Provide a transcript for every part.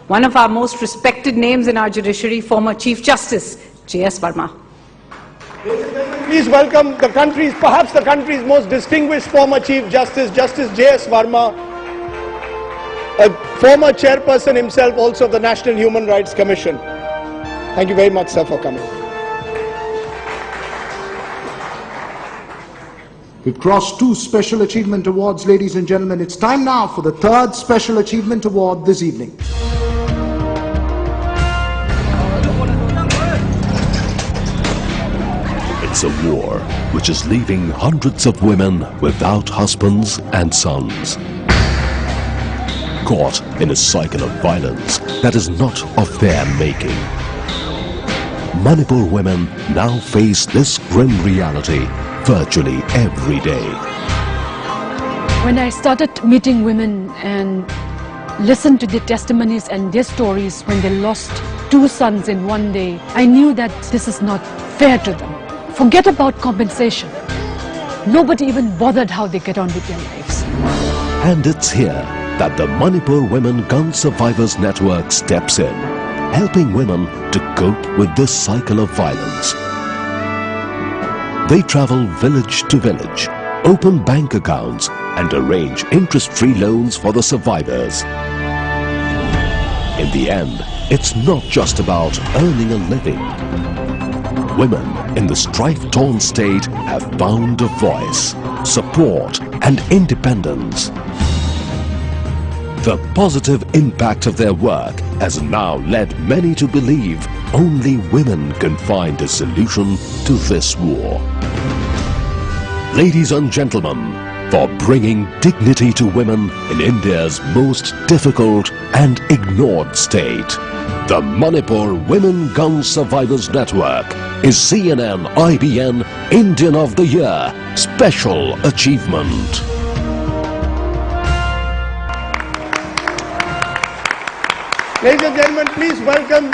one of our most respected names in our judiciary, former Chief Justice, J.S. Verma. Please welcome the country's, perhaps the country's most distinguished former Chief Justice, Justice J.S. Verma, a former chairperson himself also of the National Human Rights Commission. Thank you very much, sir, for coming. We've crossed 2 Special Achievement Awards, ladies and gentlemen. It's time now for the 3rd Special Achievement Award this evening. It's a war which is leaving hundreds of women without husbands and sons. Caught in a cycle of violence that is not of their making. Manipur women now face this grim reality virtually every day. When I started meeting women and listened to their testimonies and their stories when they lost 2 sons in one day, I knew that this is not fair to them. Forget about compensation. Nobody even bothered how they get on with their lives. And it's here that the Manipur Women Gun Survivors Network steps in, helping women to cope with this cycle of violence. They travel village to village, open bank accounts and arrange interest-free loans for the survivors. In the end, it's not just about earning a living. Women in the strife-torn state have found a voice, support and independence. The positive impact of their work has now led many to believe only women can find a solution to this war. Ladies and gentlemen, for bringing dignity to women in India's most difficult and ignored state, the Manipur Women Gun Survivors Network is CNN IBN Indian of the Year Special Achievement. Ladies and gentlemen, please welcome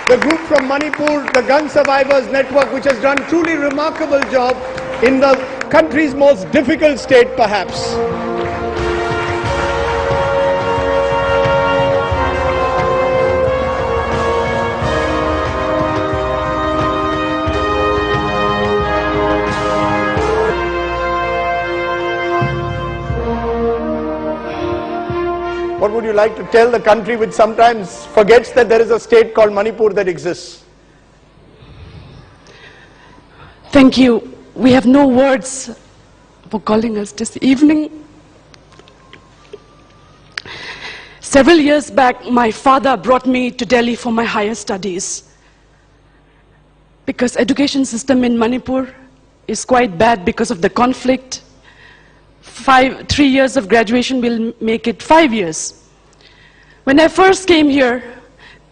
the group from Manipur, the Gun Survivors Network, which has done a truly remarkable job in the country's most difficult state, perhaps. What would you like to tell the country which sometimes forgets that there is a state called Manipur that exists? Thank you. We have no words for calling us this evening. Several years back, my father brought me to Delhi for my higher studies. Because education system in Manipur is quite bad because of the conflict. 3 years of graduation will make it 5 years. When I first came here,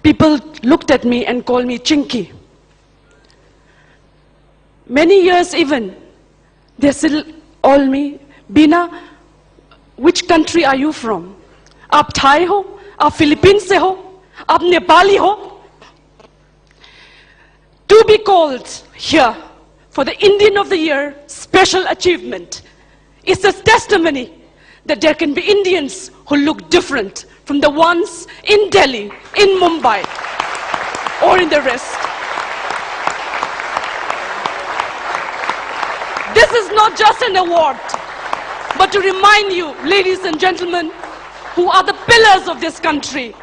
people looked at me and called me Chinky. Many years even, they still call me, Bina, which country are you from? Aap Thai ho? Aap Philippines se ho? Aap Nepali ho? To be called here for the Indian of the Year Special Achievement is a testimony that there can be Indians who look different from the ones in Delhi, in Mumbai, or in the rest. This is not just an award, but to remind you, ladies and gentlemen, who are the pillars of this country.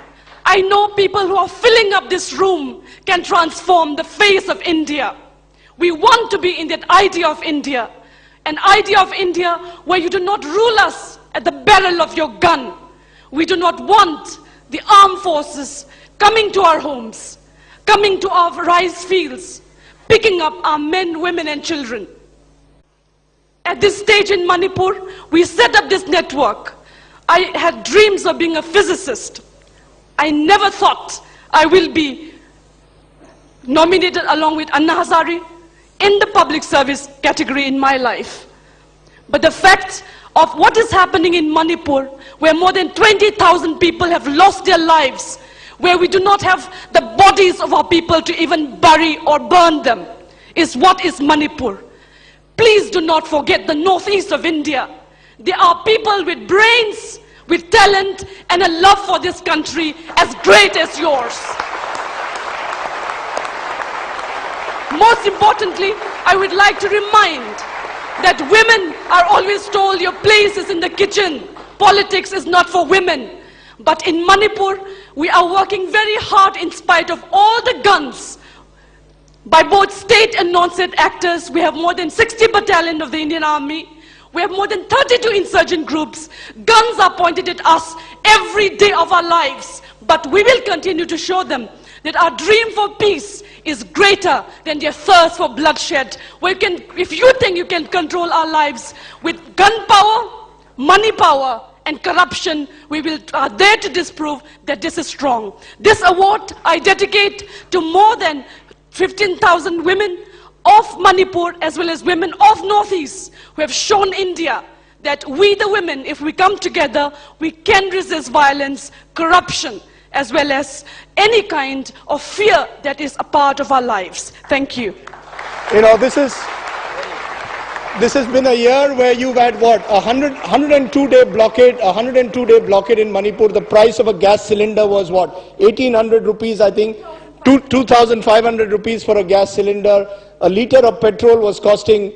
I know people who are filling up this room can transform the face of India. We want to be in that idea of India, an idea of India where you do not rule us at the barrel of your gun. We do not want the armed forces coming to our homes, coming to our rice fields, picking up our men, women and children. At this stage in Manipur, we set up this network. I had dreams of being a physicist. I never thought I will be nominated along with Anna Hazare in the public service category in my life. But the fact of what is happening in Manipur, where more than 20,000 people have lost their lives, where we do not have the bodies of our people to even bury or burn them, is what is Manipur. Please do not forget the northeast of India. There are people with brains, with talent and a love for this country as great as yours. Most importantly, I would like to remind that women are always told your place is in the kitchen. Politics is not for women. But in Manipur, we are working very hard in spite of all the guns by both state and non-state actors. We have more than 60 battalions of the Indian Army. We have more than 32 insurgent groups. Guns are pointed at us every day of our lives. But we will continue to show them that our dream for peace is greater than their thirst for bloodshed. If you think you can control our lives with gun power, money power, and corruption, we are there to disprove that this is wrong. This award I dedicate to more than 15,000 women of Manipur as well as women of Northeast who have shown India that we the women, if we come together, we can resist violence, corruption, as well as any kind of fear that is a part of our lives. Thank you. You know, this has been a year where you've had what, 102-day blockade, 102-day blockade in Manipur. The price of a gas cylinder was what, 1,800 rupees, I think, 2,500 rupees for a gas cylinder. A liter of petrol was costing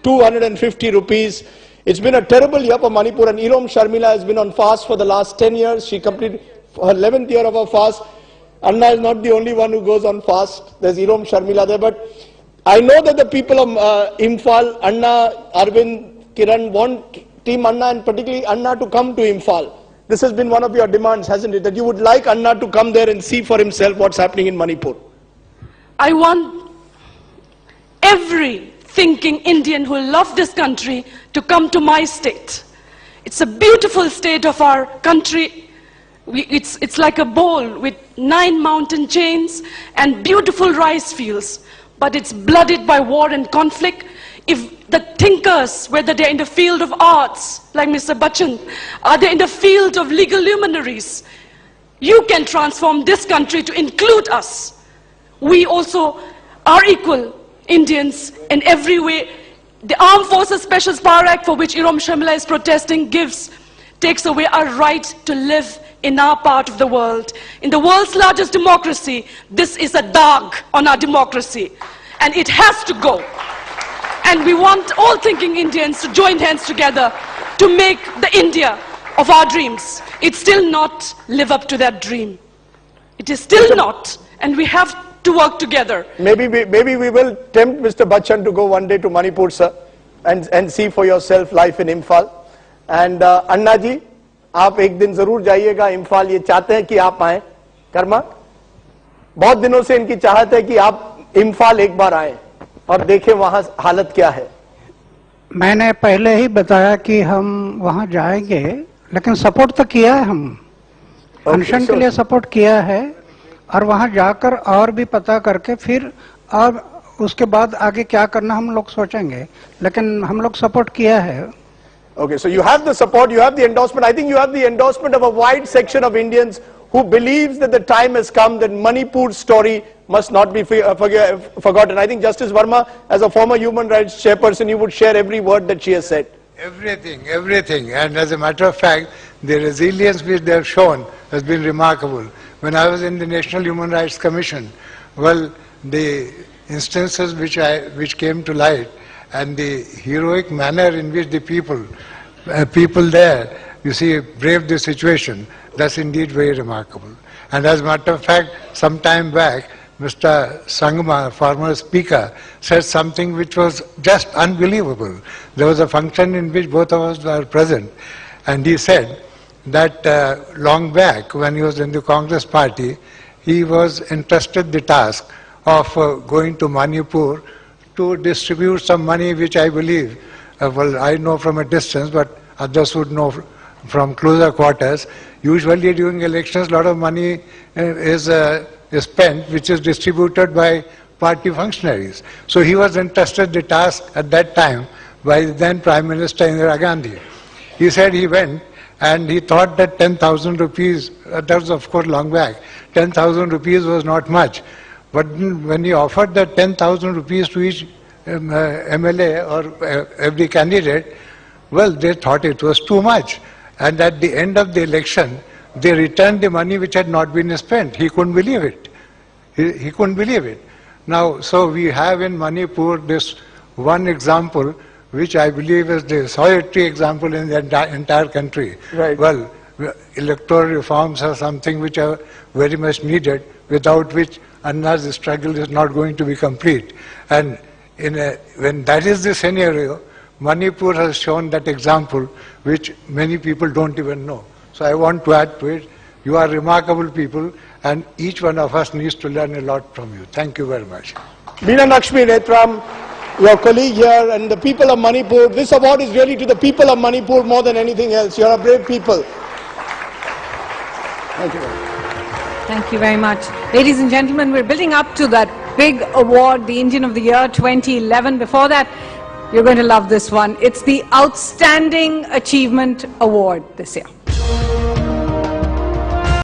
250 rupees. It's been a terrible year for Manipur, and Irom Sharmila has been on fast for the last 10 years. She completed her 11th year of her fast. Anna is not the only one who goes on fast. There's Irom Sharmila there. But I know that the people of Imphal, Anna, Arvind, Kiran want Team Anna and particularly Anna to come to Imphal. This has been one of your demands, hasn't it? That you would like Anna to come there and see for himself what's happening in Manipur. I want every thinking Indian who loves this country to come to my state. It's a beautiful state of our country. It's like a bowl with 9 mountain chains and beautiful rice fields, but it's blooded by war and conflict. If the thinkers, whether they're in the field of arts, like Mr. Bachchan, are they in the field of legal luminaries, you can transform this country to include us. We also are equal Indians in every way. The Armed Forces Special Power Act, for which Irom Sharmila is protesting, takes away our right to live in our part of the world. In the world's largest democracy, this is a dog on our democracy, and it has to go. And we want all thinking Indians to join hands together to make the India of our dreams. It's still not live up to that dream. It is still not, and we have to work together. Maybe we will tempt Mr. Bachchan to go one day to Manipur, sir, and see for yourself life in Imphal. And Anna ji, आप एक दिन जरूर जाइएगा इम्फाल, ये चाहते हैं कि आप आए। कर्मा, बहुत दिनों से इनकी चाहत है कि आप इम्फाल एक बार आए और देखें वहां हालत क्या है। मैंने पहले ही बताया कि हम वहां जाएंगे, लेकिन सपोर्ट तो किया है, हम अनशन के लिए सपोर्ट किया है, और वहां जाकर और भी पता करके फिर और उसके बाद आगे क्या करना हम लोग सोचेंगे, लेकिन हम लोग सपोर्ट किया है। Okay, so you have the support, you have the endorsement. I think you have the endorsement of a wide section of Indians who believes that the time has come that Manipur's story must not be forgotten. I think Justice Verma, as a former human rights chairperson, you would share every word that she has said. Everything. And as a matter of fact, the resilience which they have shown has been remarkable. When I was in the National Human Rights Commission, well, the instances which came to light and the heroic manner in which the people there, you see, braved the situation, that's indeed very remarkable. And as a matter of fact, some time back, Mr. Sangma, former speaker, said something which was just unbelievable. There was a function in which both of us were present, and he said that long back, when he was in the Congress party, he was entrusted the task of going to Manipur to distribute some money, which I believe, well, I know from a distance, but others would know from closer quarters. Usually during elections, a lot of money is spent, which is distributed by party functionaries. So he was entrusted the task at that time by the then Prime Minister Indira Gandhi. He said he went and he thought that 10,000 rupees, that was of course long back, 10,000 rupees was not much. But when he offered that 10,000 rupees to each MLA or every candidate, well, they thought it was too much. And at the end of the election, they returned the money which had not been spent. He couldn't believe it. He couldn't believe it. Now, so we have in Manipur this one example, which I believe is the solitary example in the entire country. Right. Well, electoral reforms are something which are very much needed, without which Anna's struggle is not going to be complete. And when that is the scenario, Manipur has shown that example which many people don't even know. So I want to add to it, you are remarkable people, and each one of us needs to learn a lot from you. Thank you very much. Binashakhi Netram, your colleague here, and the people of Manipur, this award is really to the people of Manipur more than anything else. You're a brave people. Thank you very much. Thank you very much. Ladies and gentlemen, we're building up to that big award, the Indian of the Year 2011. Before that, you're going to love this one. It's the Outstanding Achievement Award this year.